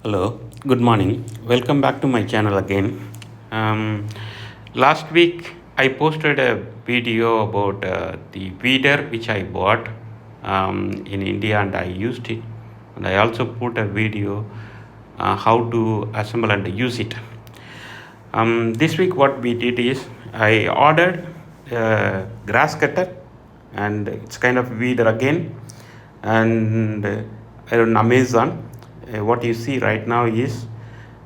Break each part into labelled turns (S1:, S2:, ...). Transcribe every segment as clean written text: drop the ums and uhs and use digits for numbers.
S1: Hello, good morning. Welcome back to my channel again. Last week I posted a video about the weeder which I bought in India and I used it. And I also put a video how to assemble and use it. This week what we did is I ordered a grass cutter and it's kind of weeder again, and on Amazon. What you see right now is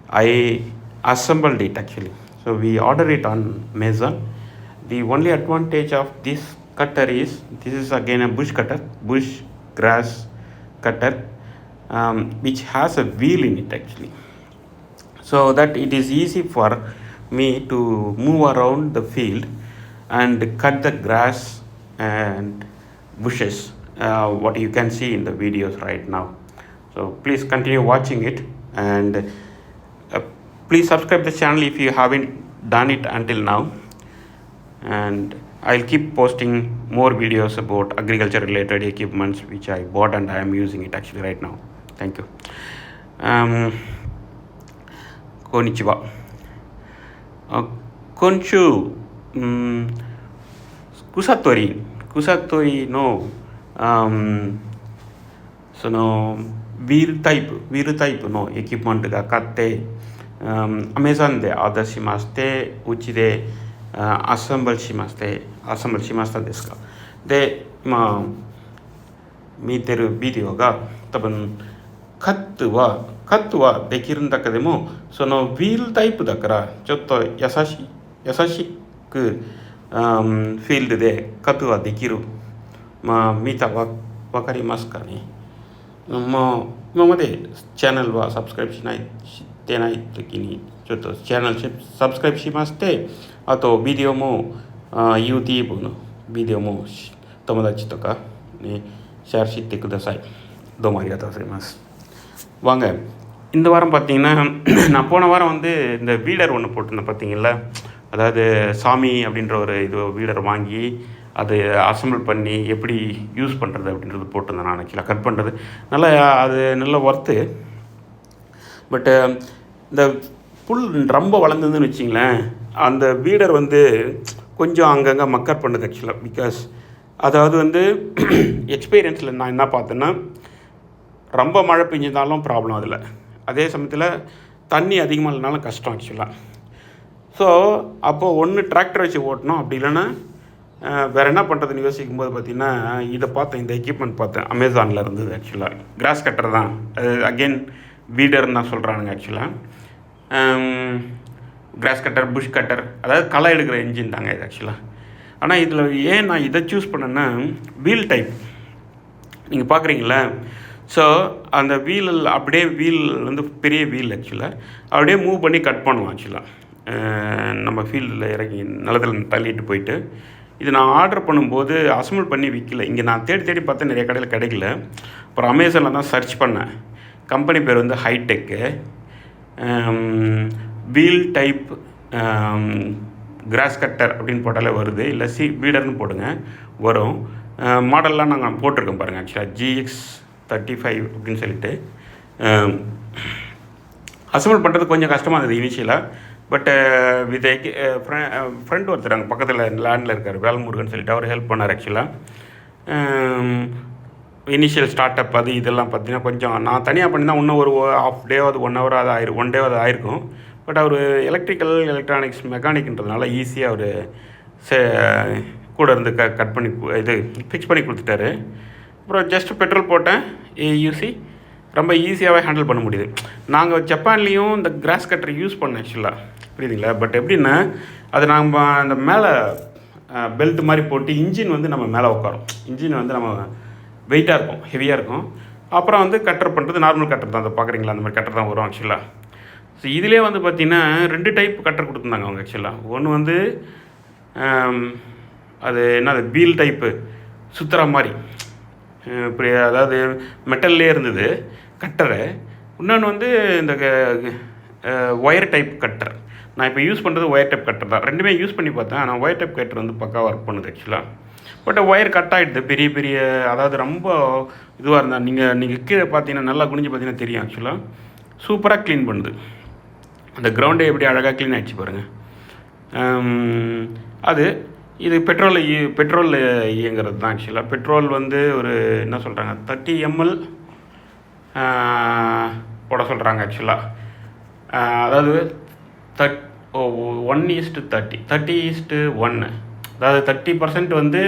S1: I assembled it actually. So we ordered it on Amazon. The only advantage of this cutter is this is again a bush cutter, bush grass cutter, which has a wheel in it actually, so that it is easy for me to move around the field and cut the grass and bushes, what you can see in the videos right now. So please continue watching it, and please subscribe the channel if you haven't done it until now, and I'll keep posting more videos about agriculture related equipments which I bought and I am using it actually right now. Thank you. Konnichiwa. Konshu kusatori no wheel type のエキュプメントが買って、Amazon でオーダーしまして、うちでアセンブルしましたですか。で、今見てるビデオが多分カットはできるんだけども、そのウィールタイプだからちょっと優しく、フィールドでカットはできる。見たわかりますかね。今までチャンネルはサブスクライブしてない時にちょっとチャンネルサブスクライブしまして、あとビデオもYouTube のビデオも友達とかねシェアしてください。どうもありがとうございます。வாங்க, இந்த வாரம் பார்த்தீங்கன்னா நான் போன வாரம் வந்து இந்த வீடர் ஒன்று போட்டிருந்தேன் பார்த்தீங்களா. அதாவது சாமி அப்படின்ற ஒரு வீடர் வாங்கி அது அசம்பிள் பண்ணி எப்படி யூஸ் பண்ணுறது அப்படின்றது போட்டிருந்தேன். நான் ஆக்சுவலாக கட் பண்ணுறது அது நல்ல ஒர்த்து. பட்டு இந்த புல் ரொம்ப வளர்ந்ததுன்னு வச்சிங்களேன், அந்த வீடர் வந்து கொஞ்சம் அங்கங்கே மக்கர் பண்ணுது ஆக்சுவலாக. பிகாஸ் அதாவது வந்து எக்ஸ்பீரியன்ஸில் நான் என்ன பார்த்தேன்னா, ரொம்ப மழை பெஞ்சிருந்தாலும் ப்ராப்ளம் அதில், அதே சமயத்தில் தண்ணி அதிகமாக இல்லைனாலும் கஷ்டம் ஆக்சுவலாக. ஸோ அப்போது ஒன்று டிராக்டர் வச்சு ஓட்டணும், அப்படி இல்லைன்னா வேறு என்ன பண்ணுறதுன்னு யோசிக்கும்போது பார்த்திங்கன்னா இதை பார்த்தேன், இந்த எக்யூப்மெண்ட் பார்த்தேன், அமேசானில் இருந்தது ஆக்சுவலாக. கிராஸ் கட்டர் தான் அது, அகெயின் வீடர்னு தான் சொல்கிறானுங்க ஆக்சுவலாக. கிராஸ் கட்டர், புஷ் கட்டர், அதாவது களை எடுக்கிற இன்ஜின் தாங்க இது ஆக்சுவலாக. ஆனால் இதில் ஏன் நான் இதை சூஸ் பண்ணேன்னா, வீல் டைப் நீங்கள் பார்க்குறீங்களா. ஸோ அந்த வீல் வந்து பெரிய வீல் ஆக்சுவலாக அப்படியே மூவ் பண்ணி கட் பண்ணுவோம் ஆக்சுவலாக. நம்ம ஃபீல்டில் இறங்கி நிலத்தில் தள்ளிட்டு போயிட்டு, இது நான் ஆர்டர் பண்ணும்போது அசம்பிள் பண்ணி விற்கல. இங்கே நான் தேடி பார்த்தா நிறைய கடையில் கிடைக்கல. அப்புறம் அமேசானில் தான் சர்ச் பண்ணேன். கம்பெனி பேர் வந்து hitech wheel type grass cutter அப்படின்னு போட்டாலே வருது, இல்லை வீடர்னு போடுங்க வரும். மாடல்லாம் நாங்கள் போட்டிருக்கோம் பாருங்கள் ஆக்சுவலாக, GX35 அப்படின்னு சொல்லிட்டு. அசம்பிள் பண்ணுறது கொஞ்சம் கஷ்டமாக இருந்தது இனிஷியலாக. பட் வித் ஃப்ரெண்ட் ஒருத்தர் அங்கே பக்கத்தில் லேண்டில் இருக்கார், VelMurugan சொல்லிட்டு, அவர் ஹெல்ப் பண்ணார் ஆக்சுவலாக. இனிஷியல் ஸ்டார்ட் அப் அது இதெல்லாம் பார்த்தீங்கன்னா கொஞ்சம் நான் தனியாக பண்ணி தான் இன்னும் ஒரு ஹாஃப் டேவாவது 1 hour அது ஒன் டேவாவது ஆயிருக்கும். பட் அவர் எலக்ட்ரானிக்ஸ் மெக்கானிக்ன்றதுனால ஈஸியாக அவர் கூட இருந்து கட் பண்ணி ஃபிக்ஸ் பண்ணி கொடுத்துட்டாரு. அப்புறம் ஜஸ்ட் பெட்ரோல் போட்டேன், யூசி ரொம்ப ஈஸியாகவே ஹேண்டில் பண்ண முடியுது. நாங்கள் ஜப்பான்லேயும் இந்த கிராஸ் கட்டர் யூஸ் பண்ணோம் ஆக்சுவலாக, புரியுதுங்களா. பட் எப்படின்னா அது நம்ம அந்த மேலே பெல்ட் மாதிரி போட்டு இன்ஜின் வந்து நம்ம மேலே உட்காரும், இன்ஜின் வந்து நம்ம வெயிட்டாக இருக்கும், ஹெவியாக இருக்கும். அப்புறம் வந்து கட்டர் பண்ணுறது நார்மல் கட்டர் தான், அதை பார்க்குறீங்களா, அந்த மாதிரி கட்டர் தான் வரும் ஆக்சுவலாக. ஸோ இதிலே வந்து பார்த்திங்கன்னா 2 டைப் கட்டர் கொடுத்துருந்தாங்க அவங்க ஆக்சுவலாக. ஒன்று வந்து அது என்னது வீல் டைப்பு சுற்றுற மாதிரி, இப்படி அதாவது மெட்டல்லே இருந்தது கட்டரு. இன்னொன்று வந்து இந்த ஒயர் டைப் கட்டர். நான் இப்போ யூஸ் பண்ணுறது ஒயர் டைப் கட்டர் தான். ரெண்டுமே யூஸ் பண்ணி பார்த்தேன், ஆனால் ஒயர் டைப் கட்டர் வந்து பக்காவாக ஒர்க் பண்ணுது ஆக்சுவலாக. பட் ஒயர் கட் ஆகிடுது பெரிய அதாவது ரொம்ப இதுவாக இருந்தால் நீங்கள் கீழே பார்த்தீங்கன்னா நல்லா குனிஞ்சு பார்த்தீங்கன்னா தெரியும் ஆக்சுவலாக. சூப்பராக க்ளீன் பண்ணுது. அந்த கிரவுண்டே எப்படி அழகாக க்ளீன் ஆகிடுச்சு பாருங்கள். அது இது பெட்ரோலில் இயங்கிறது தான். ஆக்சுவலாக பெட்ரோல் வந்து ஒரு என்ன சொல்கிறாங்க 30 ml போட சொல்கிறாங்க ஆக்சுவலாக. அதாவது 1:30 அதாவது 30% வந்து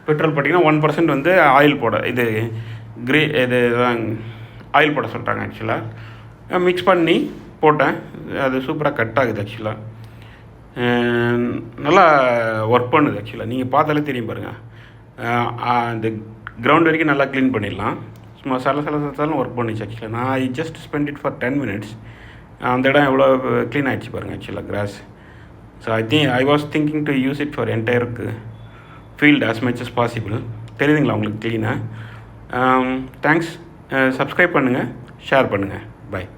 S1: பெட்ரோல் போட்டிங்கன்னா 1% வந்து ஆயில் போட இது ஆயில் போட சொல்கிறாங்க ஆக்சுவலாக. மிக்ஸ் பண்ணி போட்டேன். அது சூப்பராக கட் ஆகுது ஆக்சுவலாக. நல்லா ஒர்க் பண்ணுது ஆக்சுவலாக. நீங்கள் பார்த்தாலே தெரியும் பாருங்கள். இந்த கிரவுண்ட் வரைக்கும் நல்லா க்ளீன் பண்ணிடலாம். சும்மா சலசலம் ஒர்க் பண்ணிச்சு ஆக்சுவலாக. நான் I just spend it for 10 minutes. அந்த இடம் எவ்வளோ க்ளீன் ஆகிடுச்சு பாருங்கள் ஆக்சுவலாக cross. So I was thinking to use it for entire field as much as possible. தெரியுதுங்களா உங்களுக்கு க்ளீனாக? தேங்க்ஸ். சப்ஸ்கிரைப் பண்ணுங்கள், ஷேர் பண்ணுங்கள். பை.